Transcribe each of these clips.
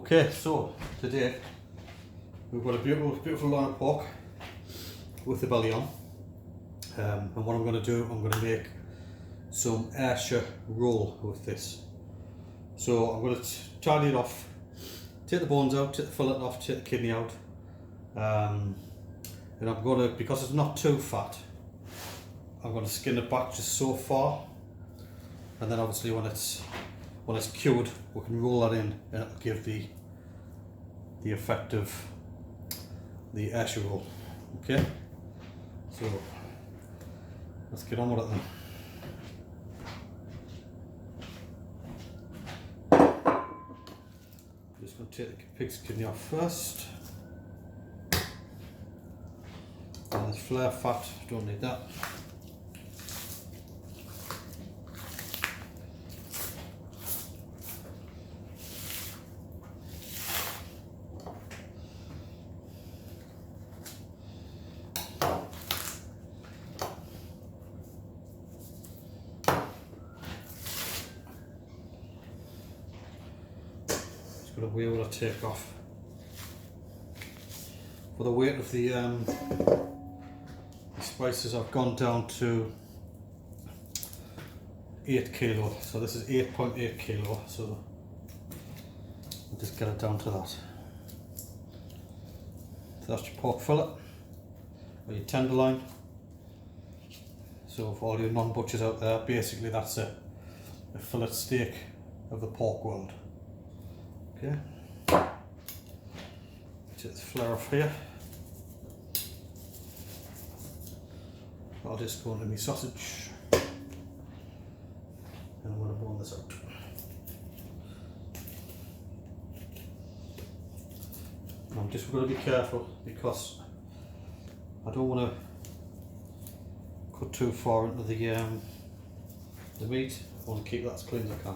Okay, so today we've got a beautiful line of pork with the belly on, and what I'm going to do, I'm going to make some Ayshire Roll with this. So I'm going to tidy it off, take the bones out, take the fillet off, take the kidney out, and I'm going to, because it's not too fat, I'm going to skin it back just so far, and then obviously when it's cured, we can roll that in and it'll give the effect of the Ayshire Roll. Okay, so let's get on with it then. I'm just going to take the pig's kidney off first. And there's flare fat, don't need that. Got a wheel to take off. For the weight of the spices, I've gone down to 8 kilo. So this is 8.8 kilo. So I'll just get it down to that. So that's your pork fillet or your tenderloin. So for all your non-butchers out there, basically that's a fillet steak of the pork world. Okay, take the flare off here. I'll just go into my sausage and I'm going to bone this out. I'm just going to be careful because I don't want to cut too far into the meat. I want to keep that as clean as I can.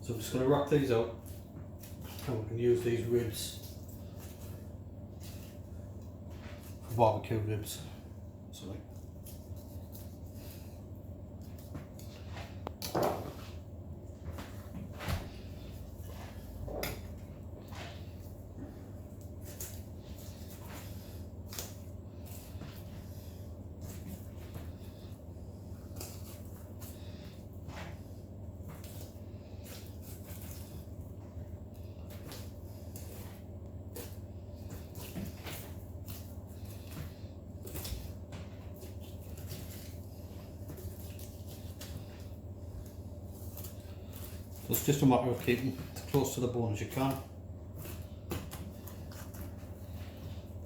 So I'm just going to wrap these out and we can use these ribs for barbecue ribs. Sorry. So it's just a matter of keeping as close to the bone as you can.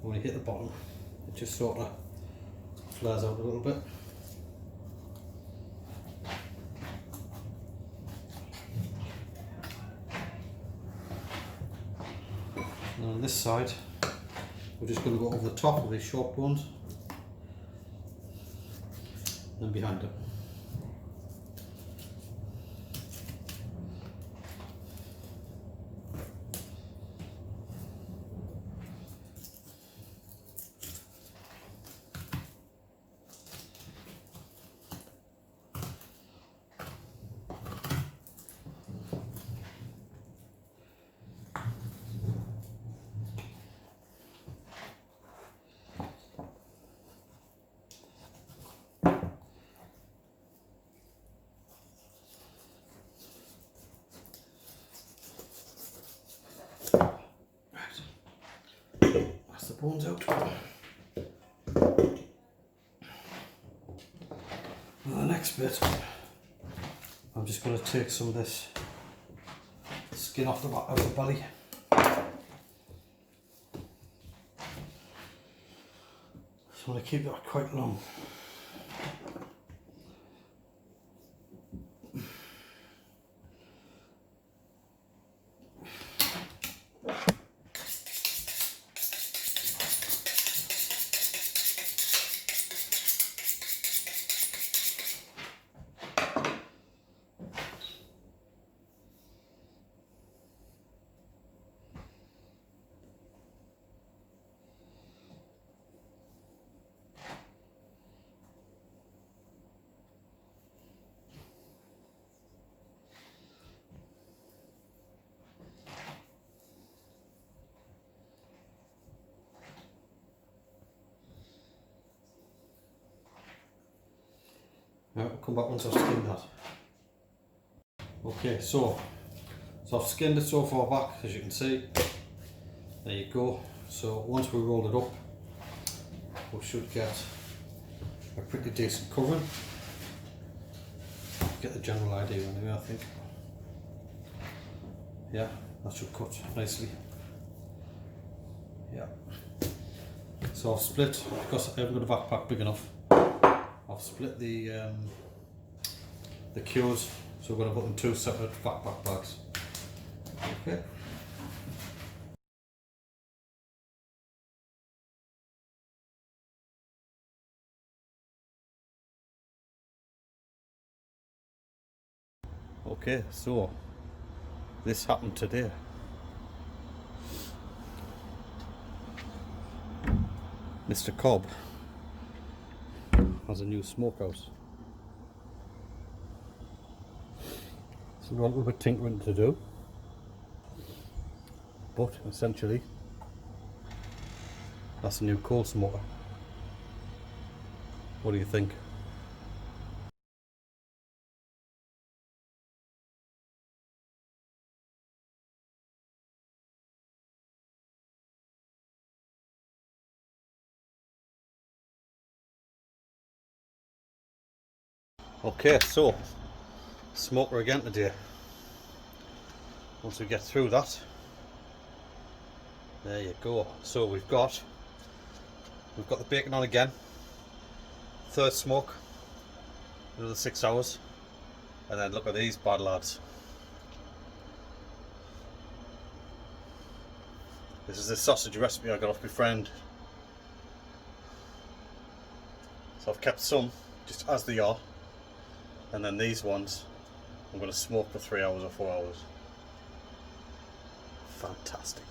When you hit the bottom, it just sort of flares out a little bit. And on this side, we're just going to go over the top of these short bones and behind them. That's the bones out. Now the next bit, I'm just going to take some of this skin off the back of the belly. So I'm going to keep that quite long. Now we'll come back once I've skinned that. Okay, so I've skinned it so far back, as you can see. There you go. So once we roll it up, we should get a pretty decent covering. Get the general idea anyway, I think. Yeah, that should cut nicely. Yeah. So I've split, because I haven't got a backpack big enough, I've split the cures, so we're going to put them 2 separate backpack bags. Okay. Okay, so this happened today. Mr. Cobb has a new smokehouse. So we've got a little bit of tinkering to do, but essentially that's a new coal smoker. What do you think? Okay, so smoker again today. Once we get through that, there you go. So we've got the bacon on again, 3rd smoke, another 6 hours, and then look at these bad lads. This is the sausage recipe I got off my friend. So I've kept some just as they are, and then these ones I'm going to smoke for 3 hours or 4 hours. Fantastic.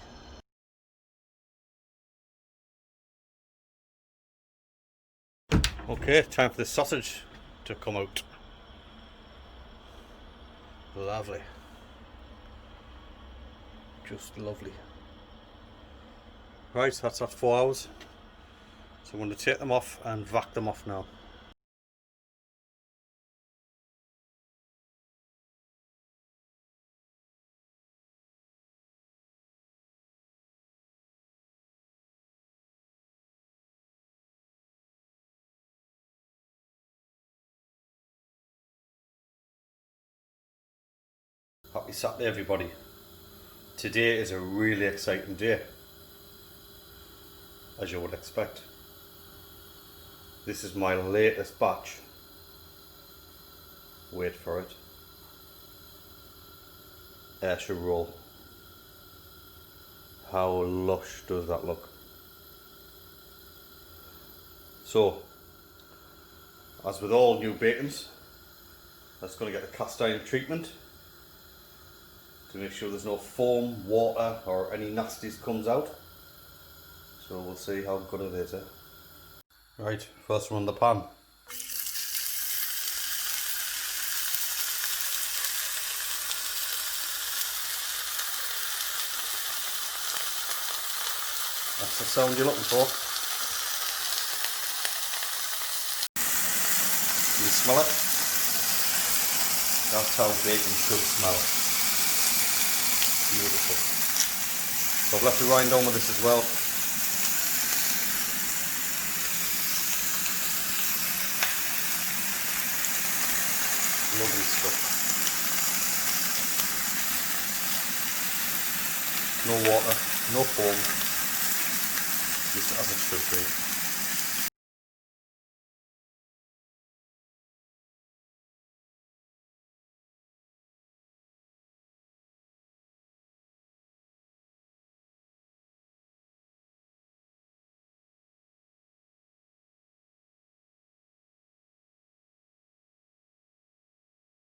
Okay, time for the sausage to come out. Lovely. Just lovely. Right, that's at 4 hours. So I'm going to take them off and vac them off now. Happy Saturday everybody. Today is a really exciting day, as you would expect. This is my latest batch. Wait for it. Ayshire Roll. How lush does that look? So, as with all new bacons, that's going to get a cast iron treatment to make sure there's no foam, water or any nasties comes out. So we'll see how good it is. Right, first one in the pan. That's the sound you're looking for. Can you smell it? That's how bacon should smell. Beautiful. So I've left the rind on with this as well. Lovely stuff. No water, no foam, just as it should be.